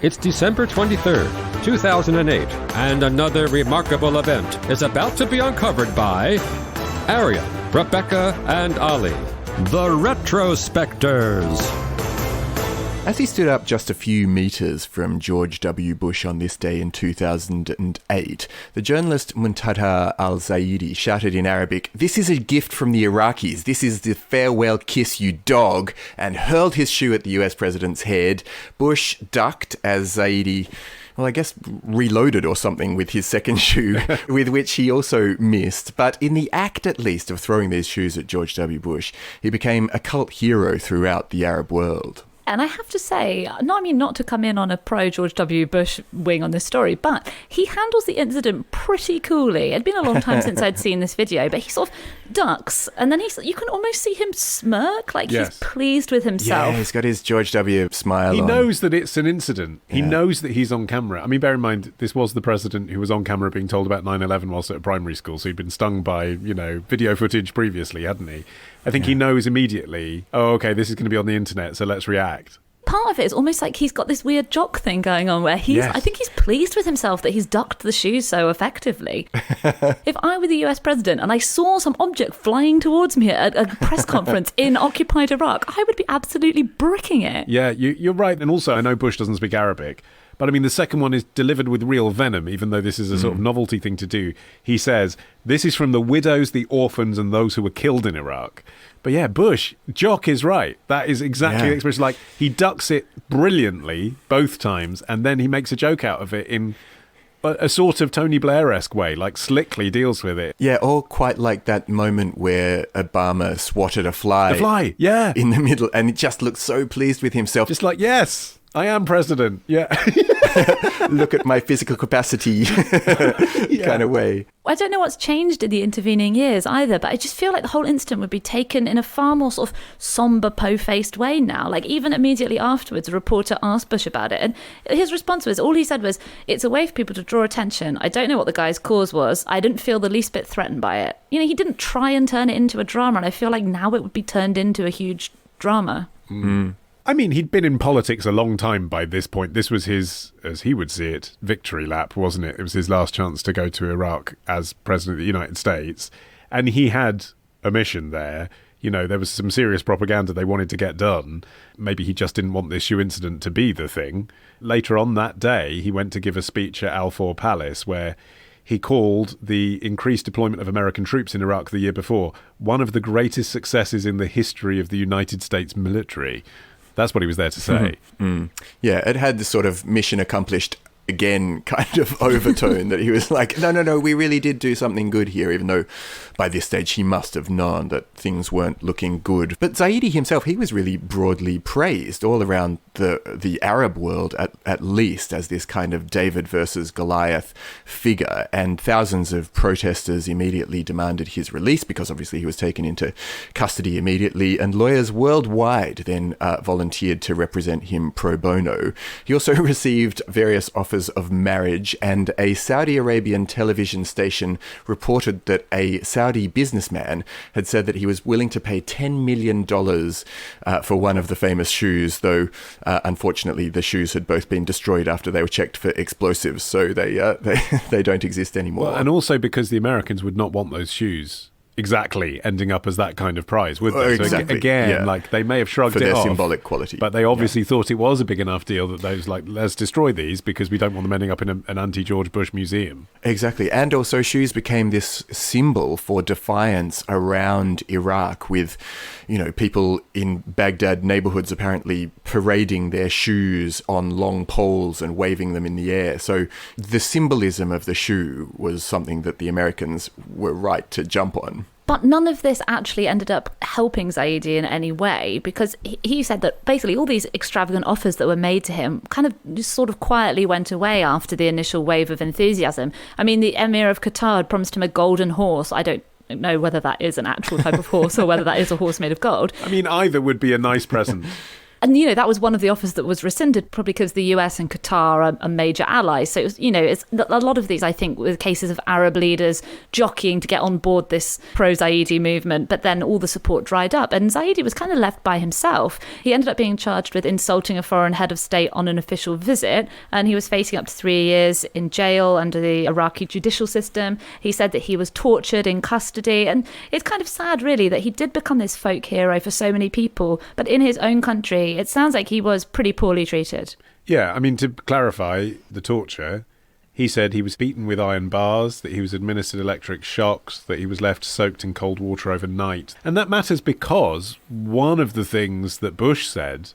It's December 23rd, 2008, and another remarkable event is about to be uncovered by Arya, Rebecca, and Ali, the Retrospectors. As he stood up just a few metres from George W. Bush on this day in 2008, the journalist Muntada al-Zaidi shouted in Arabic, "This is a gift from the Iraqis. This is the farewell kiss, you dog," and hurled his shoe at the US president's head. Bush ducked as Zaidi, well, I guess reloaded or something with his second shoe, with which he also missed. But in the act, at least, of throwing these shoes at George W. Bush, he became a cult hero throughout the Arab world. And I have to say, not to come in on a pro-George W. Bush wing on this story, but he handles the incident pretty coolly. It'd been a long time since I'd seen this video, but he sort of ducks, and then you can almost see him smirk, like he's pleased with himself. Yeah, he's got his George W. smile on. He knows that it's an incident. He knows that he's on camera. I mean, bear in mind, this was the president who was on camera being told about 9/11 whilst at a primary school, so he'd been stung by, video footage previously, hadn't he? I think he knows immediately, oh, okay, this is going to be on the internet, so let's react. Part of it is almost like he's got this weird jock thing going on where I think he's pleased with himself that he's ducked the shoes so effectively. If I were the US president and I saw some object flying towards me at a press conference in occupied Iraq, I would be absolutely bricking it. Yeah, you're right. And also, I know Bush doesn't speak Arabic, but I mean, the second one is delivered with real venom, even though this is a sort of novelty thing to do. He says, this is from the widows, the orphans, and those who were killed in Iraq. But yeah, Bush, Jock is right. That is exactly the expression. Like, he ducks it brilliantly both times, and then he makes a joke out of it in a sort of Tony Blair-esque way, like slickly deals with it. Yeah, or quite like that moment where Obama swatted a fly. The fly, yeah. In the middle, and he just looked so pleased with himself. Just like, yes, I am president, yeah. Look at my physical capacity kind of way. I don't know what's changed in the intervening years either, but I just feel like the whole incident would be taken in a far more sort of somber, po-faced way now. Like, even immediately afterwards, a reporter asked Bush about it, and his response was, all he said was, it's a way for people to draw attention. I don't know what the guy's cause was. I didn't feel the least bit threatened by it. He didn't try and turn it into a drama, and I feel like now it would be turned into a huge drama. Mm. I mean, he'd been in politics a long time by this point. This was his, as he would see it, victory lap, wasn't it? It was his last chance to go to Iraq as president of the United States. And he had a mission there. There was some serious propaganda they wanted to get done. Maybe he just didn't want this shoe incident to be the thing. Later on that day, he went to give a speech at Al-Faw Palace where he called the increased deployment of American troops in Iraq the year before one of the greatest successes in the history of the United States military. That's what he was there to say. Yeah, it had this sort of mission accomplished again kind of overtone that he was like, no, we really did do something good here, even though by this stage he must have known that things weren't looking good. But Zaidi himself, he was really broadly praised all around the Arab world, at least, as this kind of David versus Goliath figure. And thousands of protesters immediately demanded his release because obviously he was taken into custody immediately. And lawyers worldwide then volunteered to represent him pro bono. He also received various offers of marriage, and a Saudi Arabian television station reported that a Saudi businessman had said that he was willing to pay $10 million for one of the famous shoes, though unfortunately the shoes had both been destroyed after they were checked for explosives, so they don't exist anymore. Well, and also because the Americans would not want those shoes exactly ending up as that kind of prize, would they? Exactly. So again, like, they may have shrugged for it their off, symbolic quality, but they obviously thought it was a big enough deal that those, like, let's destroy these because we don't want them ending up in an anti-George Bush museum. Exactly. And also shoes became this symbol for defiance around Iraq, with people in Baghdad neighborhoods apparently parading their shoes on long poles and waving them in the air. So the symbolism of the shoe was something that the Americans were right to jump on. But none of this actually ended up helping Zaidi in any way, because he said that basically all these extravagant offers that were made to him kind of just sort of quietly went away after the initial wave of enthusiasm. I mean, the Emir of Qatar had promised him a golden horse. I don't know whether that is an actual type of horse or whether that is a horse made of gold. I mean, either would be a nice present. And, you know, that was one of the offers that was rescinded, probably because the US and Qatar are major allies. So, it was, you know, it's a lot of these, I think, were cases of Arab leaders jockeying to get on board this pro-Zaidi movement, but then all the support dried up. And Zaidi was kind of left by himself. He ended up being charged with insulting a foreign head of state on an official visit, and he was facing up to 3 years in jail under the Iraqi judicial system. He said that he was tortured in custody, and it's kind of sad, really, that he did become this folk hero for so many people, but in his own country, it sounds like he was pretty poorly treated. Yeah, I mean, to clarify the torture, he said he was beaten with iron bars, that he was administered electric shocks, that he was left soaked in cold water overnight. And that matters because one of the things that Bush said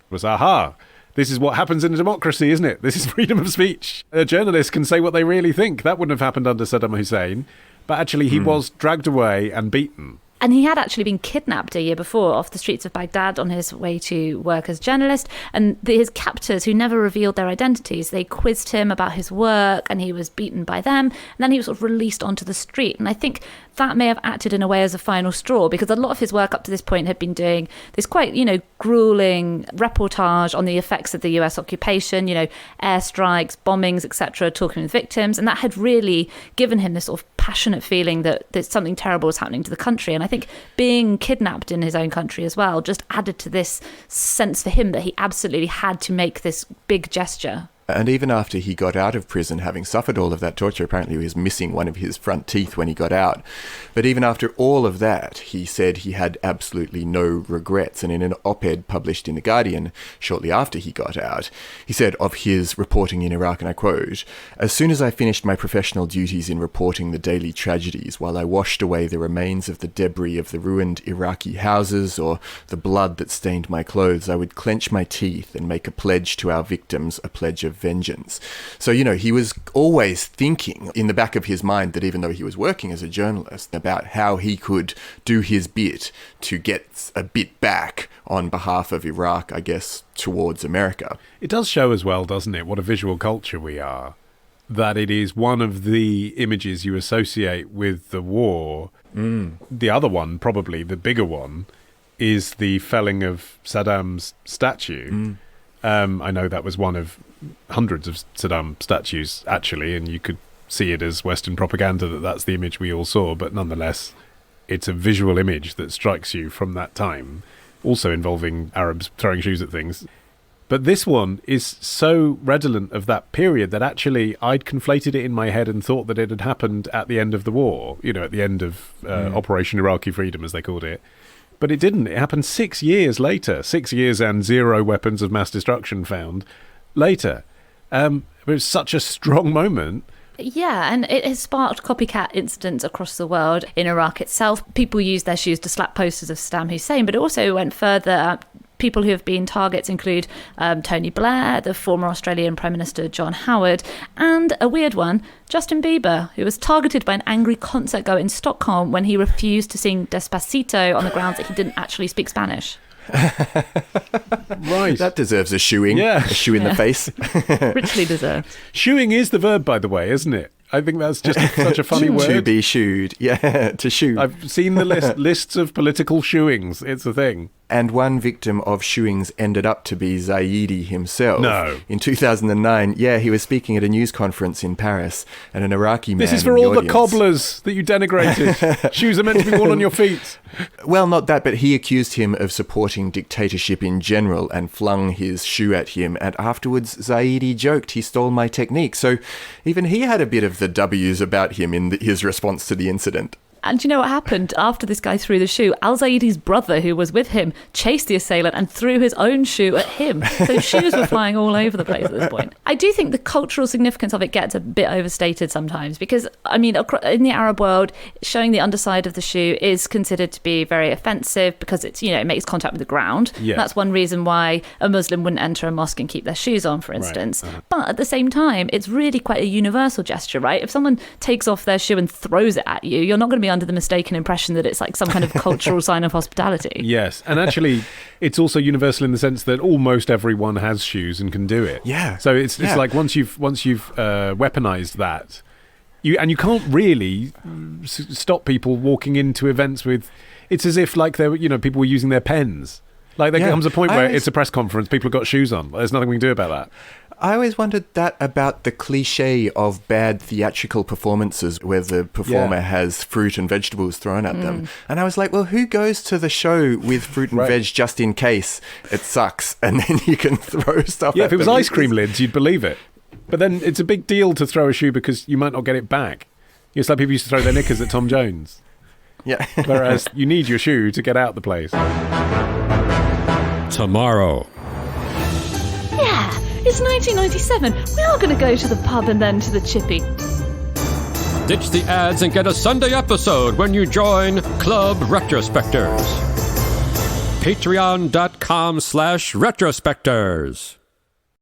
was, aha, this is what happens in a democracy, isn't it? This is freedom of speech. A journalist can say what they really think. That wouldn't have happened under Saddam Hussein. But actually, he was dragged away and beaten. And he had actually been kidnapped a year before off the streets of Baghdad on his way to work as journalist. And his captors, who never revealed their identities, they quizzed him about his work, and he was beaten by them. And then he was sort of released onto the street. And I think that may have acted in a way as a final straw, because a lot of his work up to this point had been doing this quite, you know, grueling reportage on the effects of the US occupation, you know, airstrikes, bombings, etc., talking with victims. And that had really given him this sort of passionate feeling that something terrible was happening to the country. And I think being kidnapped in his own country as well just added to this sense for him that he absolutely had to make this big gesture. And even after he got out of prison, having suffered all of that torture, apparently he was missing one of his front teeth when he got out. But even after all of that, he said he had absolutely no regrets. And in an op-ed published in The Guardian shortly after he got out, he said of his reporting in Iraq, and I quote, "As soon as I finished my professional duties in reporting the daily tragedies, while I washed away the remains of the debris of the ruined Iraqi houses or the blood that stained my clothes, I would clench my teeth and make a pledge to our victims, a pledge of vengeance." So, you know, he was always thinking in the back of his mind that even though he was working as a journalist, about how he could do his bit to get a bit back on behalf of Iraq, I guess, towards America. It does show as well, doesn't it, what a visual culture we are, that it is one of the images you associate with the war. The other one, probably the bigger one, is the felling of Saddam's statue. I know that was one of hundreds of Saddam statues, actually, and you could see it as Western propaganda that that's the image we all saw, but nonetheless, it's a visual image that strikes you from that time, also involving Arabs throwing shoes at things. But this one is so redolent of that period that actually I'd conflated it in my head and thought that it had happened at the end of the war, you know, at the end of Operation Iraqi Freedom, as they called it. But it didn't. It happened 6 years later. 6 years and 0 weapons of mass destruction found later. It was such a strong moment. Yeah, and it has sparked copycat incidents across the world. In Iraq itself, people used their shoes to slap posters of Saddam Hussein, but it also went further. People who have been targets include Tony Blair, the former Australian Prime Minister John Howard, and a weird one, Justin Bieber, who was targeted by an angry concert goer in Stockholm when he refused to sing Despacito on the grounds that he didn't actually speak Spanish. Right. That deserves a shoeing. Yeah. A shoe in the face. Richly deserved. Shoeing is the verb, by the way, isn't it? I think that's just such a funny word. To be shooed. Yeah, to shoe. I've seen the lists of political shoeings. It's a thing. And one victim of shoeings ended up to be Zaidi himself. No. In 2009, he was speaking at a news conference in Paris, and an Iraqi man. This is for all the cobblers that you denigrated. Shoes are meant to be worn on your feet. Well, not that, but he accused him of supporting dictatorship in general and flung his shoe at him. And afterwards, Zaidi joked he stole my technique. So even he had a bit of the W's about him in his response to the incident. And do you know what happened after this guy threw the shoe? Al-Zaidi's brother, who was with him, chased the assailant and threw his own shoe at him. So shoes were flying all over the place at this point. I do think the cultural significance of it gets a bit overstated sometimes because, I mean, in the Arab world, showing the underside of the shoe is considered to be very offensive because it's, you know, it makes contact with the ground. Yeah. That's one reason why a Muslim wouldn't enter a mosque and keep their shoes on, for instance. Right. But at the same time, it's really quite a universal gesture, right? If someone takes off their shoe and throws it at you, you're not going to be under the mistaken impression that it's like some kind of cultural sign of hospitality. Yes, and actually it's also universal in the sense that almost everyone has shoes and can do it. Yeah. So it's like once you've weaponized that, you can't really stop people walking into events with. It's as if like people were using their pens. Like, there Yeah. comes a point I where always- it's a press conference, people have got shoes on. There's nothing we can do about that. I always wondered that about the cliche of bad theatrical performances where the performer Yeah. has fruit and vegetables thrown at them. And I was like, well, who goes to the show with fruit and Right. veg just in case it sucks and then you can throw stuff Yeah, at if it was them? ice cream lids, you'd believe it. But then it's a big deal to throw a shoe because you might not get it back. It's like people used to throw their knickers at Tom Jones. Yeah. Whereas you need your shoe to get out the place. Tomorrow. Yeah, it's 1997. We are going to go to the pub and then to the chippy. Ditch the ads and get a Sunday episode when you join Club Retrospectors. Patreon.com/Retrospectors.